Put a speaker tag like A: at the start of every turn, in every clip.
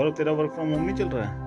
A: गौरव तेरा work from home नहीं चल रहा है?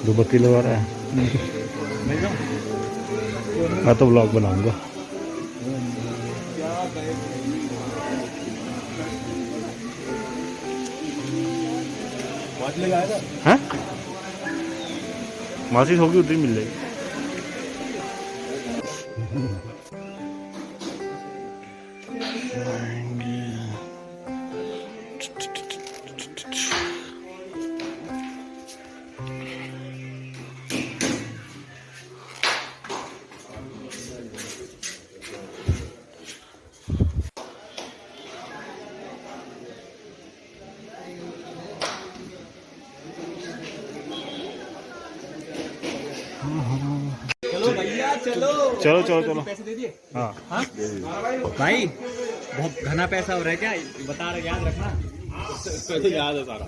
A: दो बत्ती लगा रहा है। मैं तो ब्लॉग बनाऊंगा। हाँ मासी होगी उधर मिल जाएगी।
B: चलो भैया चलो
A: चलो चलो चलो
B: पैसे दे दिए।
A: हाँ
B: हाँ भाई बहुत घना पैसा हो रहा है क्या बता रहे याद रखना।
A: याद है सारा।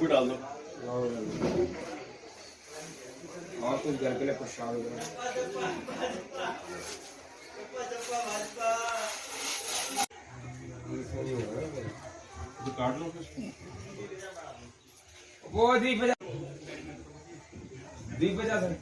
A: डाल दो
C: और कुछ घर के लिए प्रसाद
A: काट लो
C: वो दीप बजा सर।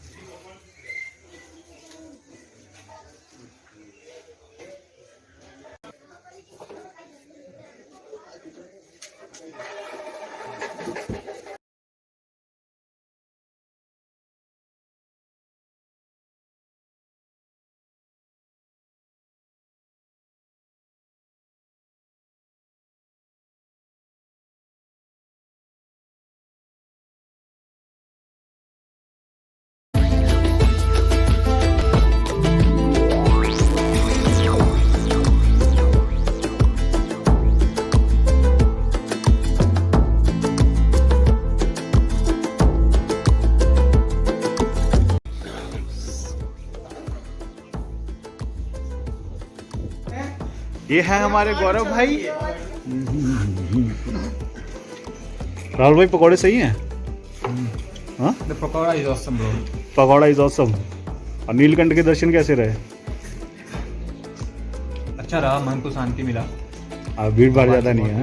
A: ये है हमारे गौरव भाई। राहुल भाई पकौड़े सही हैं? हाँ
C: pakora is awesome bro.
A: Pakora is awesome. और नीलकंठ के दर्शन कैसे रहे?
B: अच्छा रहा, मन को शांति मिला।
A: भीड़ भाड़ ज़्यादा नहीं है?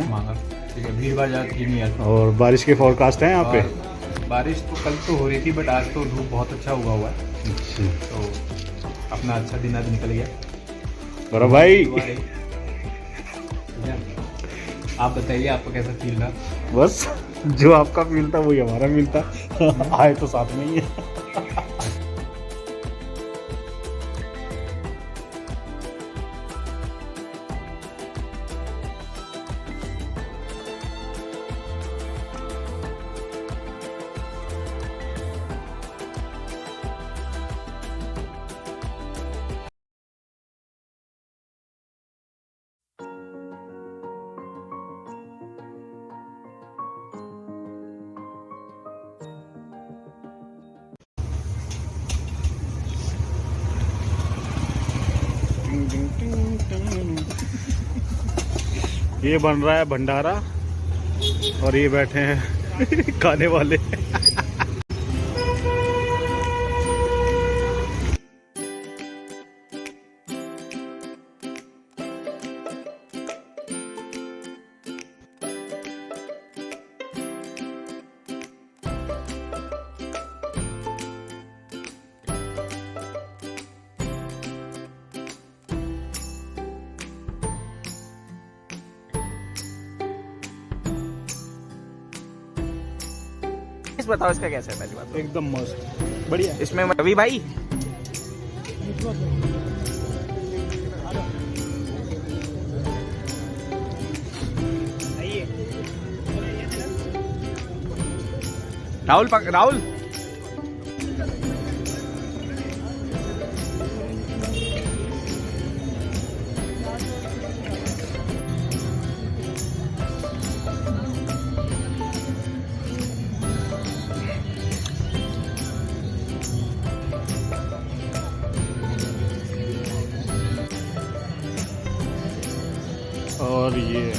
B: ठीक है, भीड़ भाड़ ज़्यादा नहीं है।
A: और बारिश के फोरकास्ट हैं यहाँ पे?
B: बारिश तो कल तो हो रही थी बट आज तो धूप बहुत अच्छा हुआ है।
A: अच्छा
B: तो अपना अच्छा दिन आज निकल गया।
A: गौरव भाई
B: आप बताइए आपको कैसा फील रहा?
A: बस जो आपका फील था वही हमारा फील था। आए तो साथ में ही है। ये बन रहा है भंडारा और ये बैठे हैं खाने वाले।
C: बताओ इसका कैसा है पहली बात।
A: एकदम मस्त बढ़िया।
C: इसमें रवि भाई राहुल
A: और ये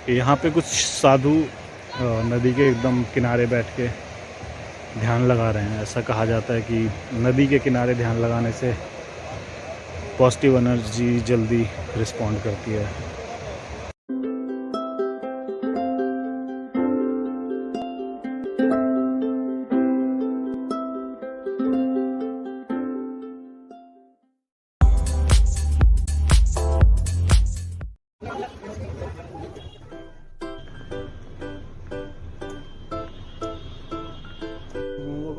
A: यहाँ पे कुछ साधु नदी के एकदम किनारे बैठ के ध्यान लगा रहे हैं। ऐसा कहा जाता है कि नदी के किनारे ध्यान लगाने से पॉजिटिव एनर्जी जल्दी रिस्पॉन्ड करती है।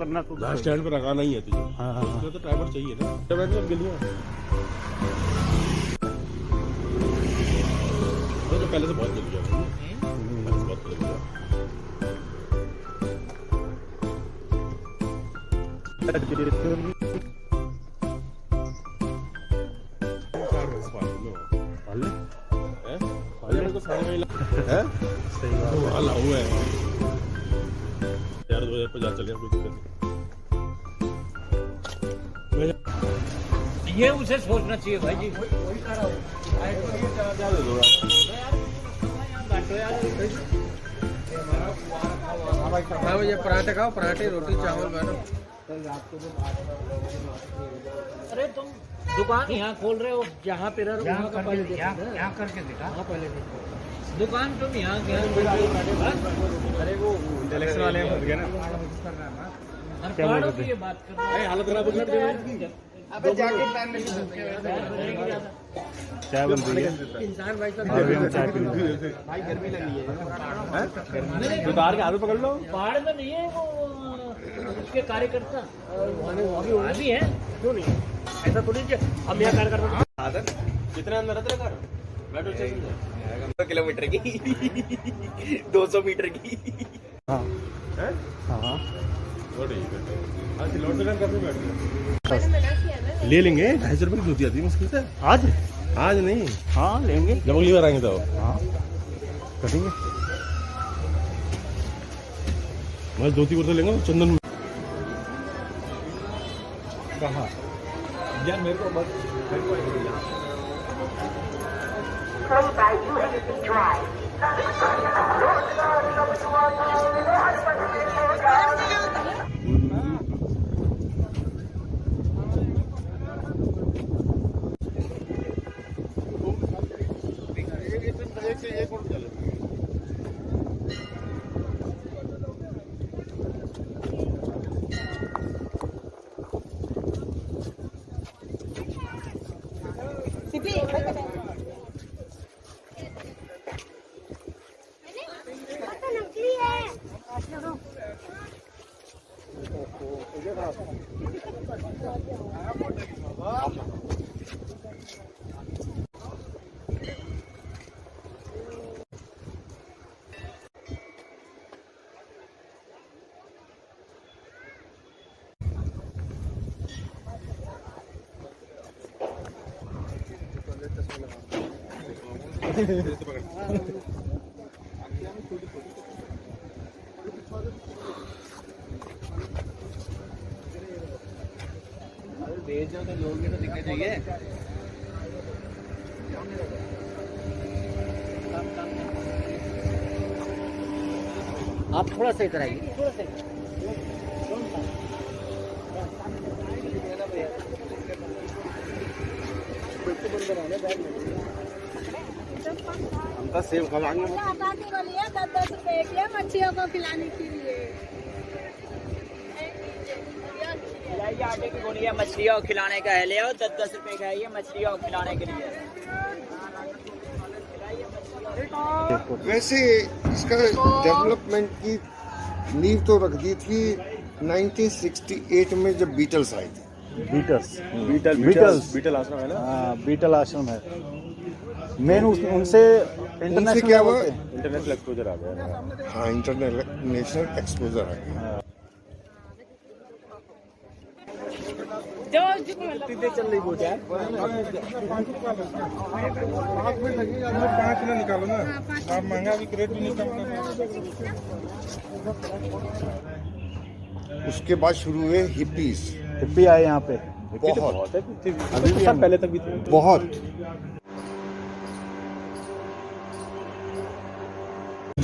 A: करना तो
D: बस स्टैंड पे लगाना ही है तुझे।
A: हाँ हाँ
D: उसमें तो ड्राइवर चाहिए ना। ड्राइवर गलियां तो पहले से बहुत जल्दी है। पहले से बहुत जल्दी है। है
A: सही बात है।
D: वहाँ लाऊ है यार 2050 चल गया कोई दिक्कत नहीं।
B: ये उसे सोचना चाहिए भाई जी।
E: हाँ ये पराठे खाओ, पराठे रोटी चावल मैडम।
B: अरे तुम दुकान यहाँ खोल रहे हो, जहाँ पे रह रहे हो वहाँ का पहले
E: यहाँ करके दिखा।
B: वहाँ पहले दुकान तुम यहाँ
A: अरे वो इलेक्शन वाले हैं गए ना। क्या बोल रहे थे?
B: ये बात कर रहे
D: हालत खराब हो गई
E: अबे जैकेट पहनने की
A: चाय बन रही है।
E: इंसान भाई साहब
A: अभी हम चाय पी रहे हैं।
E: भाई गर्मी लगी है।
A: उतार के हाथ पकड़ लो।
B: पहाड़ में नहीं है वो उसके कार्यकर्ता वहाँ भी है, क्यों नहीं? ऐसा थोड़ी हम यहाँ कार्यकर्ता
E: कितने अंदर है तेरा घर? मेट्रो स्टेशन से 2 किलोमीटर की 200 मीटर की।
A: हाँ हाँ
D: वो ठीक है। आज लौट दुकान करने बैठ गए।
C: ले लेंगे 250 रुपए की धोती आती है मुश्किल से।
A: आज
C: आज नहीं,
A: हाँ लेंगे।
C: जब अगली बार आएंगे तो
A: हाँ करेंगे।
C: मैं धोती कुर्ता लेंगे चंदन।
A: कहाँ?
C: यार मेरे को बस
F: by USB drive.
E: भेज दो तो लोग तो दिखने चाहिए।
B: आप थोड़ा सा इधर आइए, थोड़ा सा
C: हमका सेब खवाएंगे।
F: 10 रुपए के मच्छियों को खिलाने के लिए।
G: आटे की गोलियां मछलियों को खिलाने का है, ले आओ 10-10 रुपए का है ये मछलियों को खिलाने के लिए।
H: वैसे इसका डेवलपमेंट की नींव तो रख दी थी 1968 में जब बीटल्स आए थे।
A: बीटल आश्रम है ना। हाँ बीटल आश्रम है मेन। उनसे इंटरनेशनल
H: क्या हुआ?
A: इंटरनेशनल एक्सपोजर आ गया।
H: हाँ इंटरनेशनल एक्सपोजर आ गया।
E: चल रही वो यार 5 किलो निकालो ना, आप महंगा भी क्रेट भी निकालो।
H: उसके बाद शुरू हुए हिप्पीज।
A: हिप्पी आए यहाँ पे
H: बहुत
A: अभी भी पहले तक भी थे।
H: बहुत।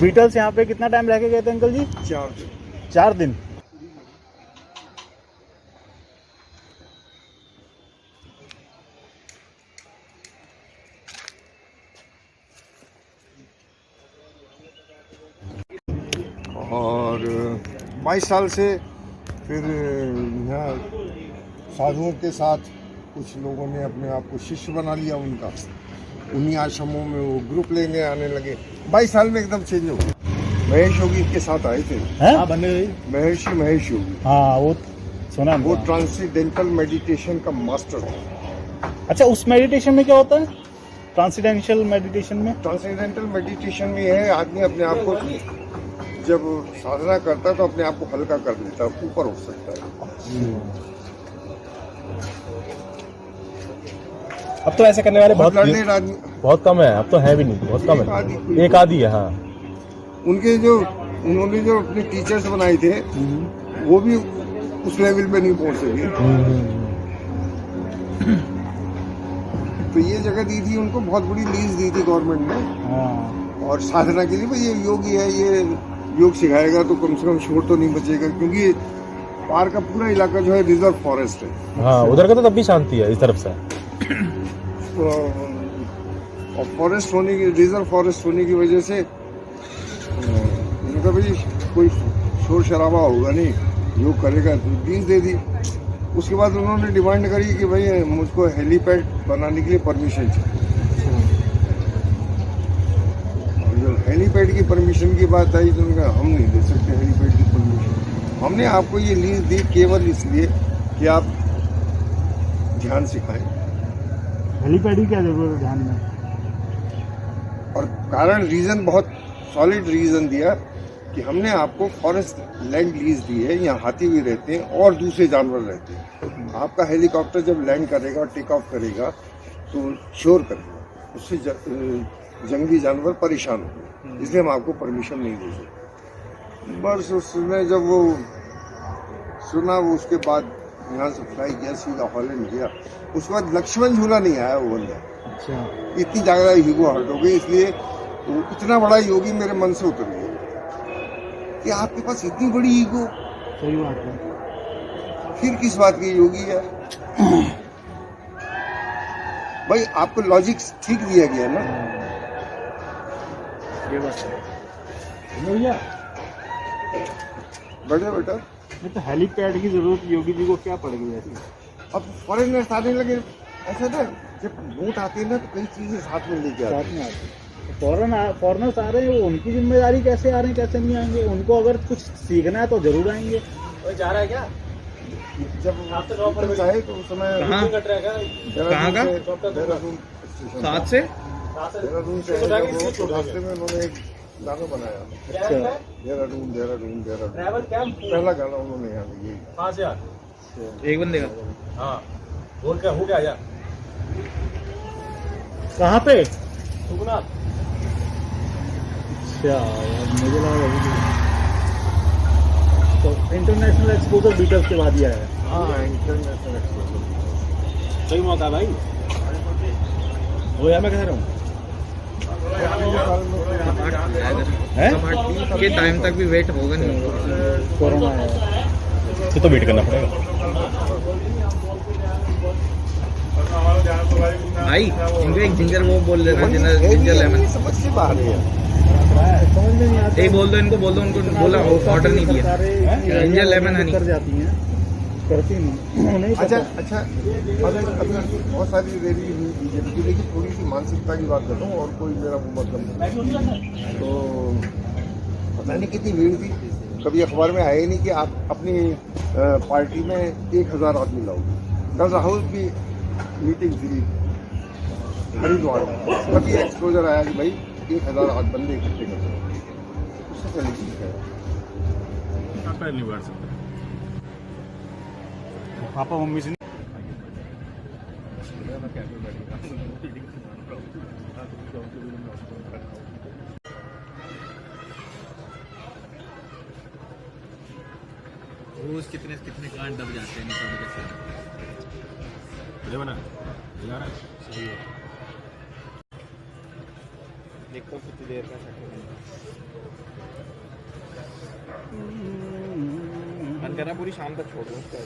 A: बीटल्स यहाँ पे कितना टाइम रह के गए थे अंकल जी? 4 दिन।
H: और 22 साल से फिर यहाँ साधुओं के साथ कुछ लोगों ने अपने आप को शिष्य बना लिया उनका। उन्हीं आश्रमों में वो ग्रुप लेने आने लगे। 22 साल में एकदम चेंज हो गया। महेश योगी के साथ आए थे। महेश योगी।
A: हाँ वो सुना
H: वो ट्रांसेंडेंटल मेडिटेशन का मास्टर था।
A: अच्छा उस मेडिटेशन में क्या होता है? ट्रांसेंडेंटल मेडिटेशन में?
H: ट्रांसेंडेंटल मेडिटेशन में है आदमी अपने आप को जब साधना करता है तो अपने आप को हल्का कर देता है, ऊपर उठ सकता है।
C: अब तो ऐसे करने वाले
H: बहुत लर्नेड आदमी
C: बहुत कम है, अब तो है भी नहीं, बहुत कम है, एक आधी है। हाँ,
H: उनके जो उन्होंने जो अपने टीचर्स बनाए थे वो भी उस लेवल पे नहीं पहुंच सके। तो ये जगह दी थी उनको, बहुत बड़ी लीज दी थी गवर्नमेंट ने, और साधना के लिए भाई ये योगी है, ये योग सिखाएगा तो कम से कम शोर तो नहीं बचेगा, क्योंकि पार का पूरा इलाका जो है रिजर्व फॉरेस्ट है।
C: हाँ, उधर का तो तब भी शांति है इस तरफ से।
H: और फॉरेस्ट होने की, रिजर्व फॉरेस्ट होने की वजह से उनका भाई कोई शोर शराबा होगा नहीं, योग करेगा तो लीज दे दी। उसके बाद उन्होंने डिमांड करी कि भाई मुझको हेलीपैड बनाने के लिए परमिशन चाहिए। और जब हेलीपैड की परमिशन की बात आई तो उन्होंने कहा हम नहीं दे सकते हेलीपैड की परमिशन। हमने आपको ये लीज दी केवल इसलिए कि आप ध्यान सिखाएं।
A: हेलीपैड की क्या जरूरत है ध्यान में?
H: और कारण रीजन बहुत सॉलिड रीजन दिया कि हमने आपको फॉरेस्ट लैंड लीज दी है, यहाँ हाथी भी रहते हैं और दूसरे जानवर रहते हैं। आपका हेलीकॉप्टर जब लैंड करेगा और टेक ऑफ करेगा तो शोर करेगा, उससे जंगली जानवर परेशान होंगे, इसलिए हम आपको परमिशन नहीं दे सकते। बस उसने जब वो सुना, वो उसके बाद यहाँ से फ्लाई किया, सीधा हॉलैंड गया। उसके बाद लक्ष्मण झूला नहीं आया वो बंदा।
A: अच्छा,
H: इतनी ज्यादा ईगो हर्ट हो गई, इसलिए वो इतना बड़ा योगी मेरे मन से उतर गया कि आपके पास इतनी बड़ी ईगो।
A: सही बात है।
H: फिर किस बात की योगी है भाई? आपको लॉजिक ठीक दिया गया ना।
A: ये बात है भैया।
H: बेटा बेटा
A: नहीं तो हेलीपैड की जरूरत योगी जी को क्या पड़ गई ऐसी?
H: अब फॉरेनर्स आने लगे। ऐसा ना, जब नोट आते हैं ना तो कई चीजें साथ में लेके आते
A: साथ में आते फॉरेनर्स आ रहे हैं, वो उनकी जिम्मेदारी कैसे आ रहे हैं, कैसे नहीं आएंगे? उनको अगर कुछ सीखना है तो जरूर आएंगे।
B: जा रहा है क्या?
H: हैं। जब चाहे तो उस समय
B: कहाँ का?
H: देहरादून स्टेशन,
B: साथ से
H: देहरादून से तो रास्ते में उन्होंने एक गाना बनाया,
A: अच्छा,
H: देहरादून देहरादून देहरादून। पहला गाना उन्होंने यहाँ लिया।
B: एक बंदे का। हाँ, और क्या हो गया यार?
A: कहाँ पे?
B: सुखनाथ।
A: अच्छा यार, मुझे लगा अभी तो इंटरनेशनल एक्सपोजर बीटर्स के बाद ही आया है।
H: हाँ, इंटरनेशनल एक्सपोजर
B: सही मौका भाई।
C: वो यार मैं कह रहा हूँ
B: के टाइम तक भी वेट होगा नहीं होगा।
A: कोरोना आया
C: तो वेट करना पड़ेगा।
B: भाई इनको एक जिंजर वो बोल देना, जिंजर लेमन।
H: समझ से बाहर है।
A: समझ में नहीं आता।
B: एक बोल दो इनको, बोल दो उनको, बोला ऑर्डर नहीं दिया। जिंजर लेमन हनी
A: कर जाती हैं, करती नहीं, उन्हें ही
H: अच्छा
A: पता।
H: अच्छा, अभी बहुत सारी रैली हुई बीजेपी की, लेकिन थोड़ी सी मानसिकता की बात करता हूँ और कोई मेरा वो मतलब नहीं। तो पता नहीं कितनी भीड़ थी, कभी अखबार में आया ही नहीं कि आप अपनी पार्टी में 1000 आदमी लाओगे। कल राहुल की मीटिंग थी हरिद्वार में, कभी एक्सपोजर आया कि भाई 1000 बंदे इकट्ठे कर सकते, उससे पहले ठीक है।
D: नहीं बैठ सकते।
A: पापा मम्मी से
B: रोज कितने कितने कांड दब जाते हैं निकल के साथ।
D: अरे बना जा रहा है, सही है।
E: देखो कितनी देर का बंद करना, पूरी शाम तक छोड़ दो उसको।